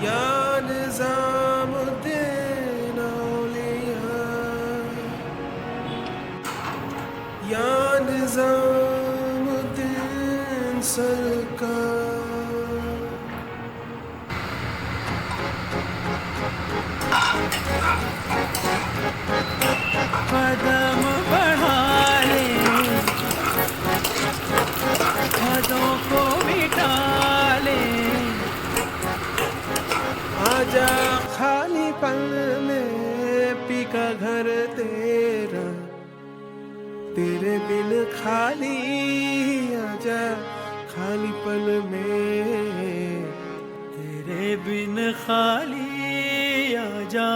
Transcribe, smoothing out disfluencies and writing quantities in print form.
या निज़ामुद्दीन औलिया, या निज़ामुद्दीन सरकार। कदम बढ़ा ले, हदों को मिटा ले, आजा खाली पल में पी का घर तेरा, तेरे बिन खाली आजा खाली पल में, तेरे बिन खाली आजा